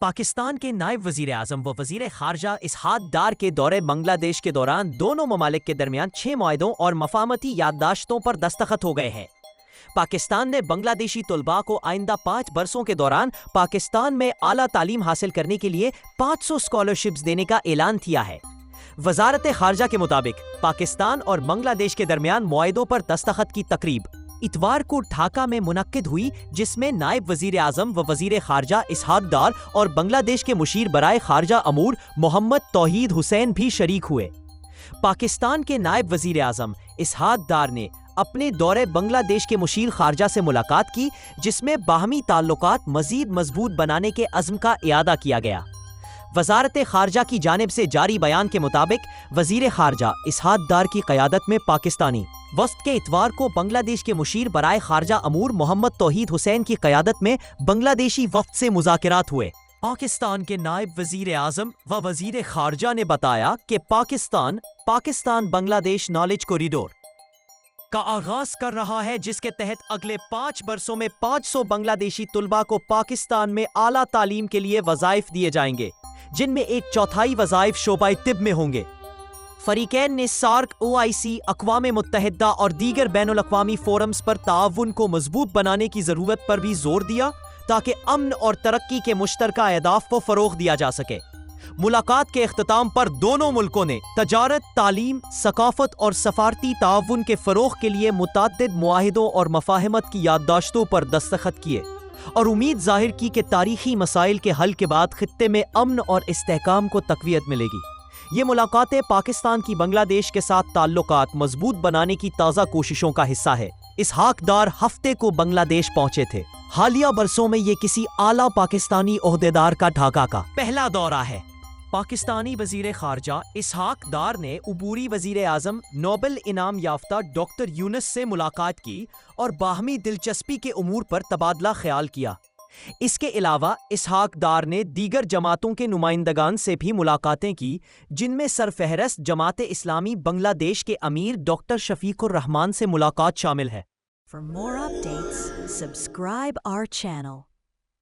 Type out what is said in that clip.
پاکستان کے نائب وزیر اعظم و وزیر خارجہ اسحاق ڈار کے دورے بنگلہ دیش کے دوران دونوں ممالک کے درمیان 6 معاہدوں اور مفاہمتی یادداشتوں پر دستخط ہو گئے ہیں۔ پاکستان نے بنگلہ دیشی طلباء کو آئندہ 5 برسوں کے دوران پاکستان میں اعلیٰ تعلیم حاصل کرنے کے لیے 500 اسکالرشپس دینے کا اعلان کیا ہے۔ وزارت خارجہ کے مطابق پاکستان اور بنگلہ دیش کے درمیان معاہدوں پر دستخط کی تقریب اتوار کو ڈھاکہ میں منعقد ہوئی، جس میں نائب وزیر اعظم و وزیر خارجہ اسحاق ڈار اور بنگلہ دیش کے مشیر برائے خارجہ امور محمد توحید حسین بھی شریک ہوئے۔ پاکستان کے نائب وزیر اعظم اسحاق ڈار نے اپنے دورے بنگلہ دیش کے مشیر خارجہ سے ملاقات کی، جس میں باہمی تعلقات مزید مضبوط بنانے کے عزم کا اعادہ کیا گیا۔ وزارت خارجہ کی جانب سے جاری بیان کے مطابق وزیر خارجہ اسحاق ڈار کی قیادت میں پاکستانی وفد کے اتوار کو بنگلہ دیش کے مشیر برائے خارجہ امور محمد توحید حسین کی قیادت میں بنگلہ دیشی وفد سے مذاکرات ہوئے۔ پاکستان کے نائب وزیر اعظم و وزیر خارجہ نے بتایا کہ پاکستان بنگلہ دیش نالج کوریڈور کا آغاز کر رہا ہے، جس کے تحت اگلے 5 برسوں میں 500 بنگلہ دیشی طلباء کو پاکستان میں اعلیٰ تعلیم کے لیے وظائف دیے جائیں گے، جن میں 1/4 وظائف شعبہ طب میں ہوں گے۔ فریقین نے سارک، OIC، اقوام متحدہ اور دیگر بین الاقوامی فورمز پر تعاون کو مضبوط بنانے کی ضرورت پر بھی زور دیا تاکہ امن اور ترقی کے مشترکہ اہداف کو فروغ دیا جا سکے۔ ملاقات کے اختتام پر دونوں ملکوں نے تجارت، تعلیم، ثقافت اور سفارتی تعاون کے فروغ کے لیے متعدد معاہدوں اور مفاہمت کی یادداشتوں پر دستخط کیے اور امید ظاہر کی کہ تاریخی مسائل کے حل کے بعد خطے میں امن اور استحکام کو تقویت ملے گی۔ یہ ملاقاتیں پاکستان کی بنگلہ دیش کے ساتھ تعلقات مضبوط بنانے کی تازہ کوششوں کا حصہ ہے۔ اسحاق ڈار ہفتے کو بنگلہ دیش پہنچے تھے۔ حالیہ برسوں میں یہ کسی اعلیٰ پاکستانی عہدیدار کا ڈھاکہ کا پہلا دورہ ہے۔ پاکستانی وزیر خارجہ اسحاق ڈار نے عبوری وزیر اعظم نوبل انعام یافتہ ڈاکٹر یونس سے ملاقات کی اور باہمی دلچسپی کے امور پر تبادلہ خیال کیا۔ اس کے علاوہ اسحاق ڈار نے دیگر جماعتوں کے نمائندگان سے بھی ملاقاتیں کی، جن میں سرفہرست جماعت اسلامی بنگلہ دیش کے امیر ڈاکٹر شفیق الرحمان سے ملاقات شامل ہے۔ For more updates, subscribe our channel.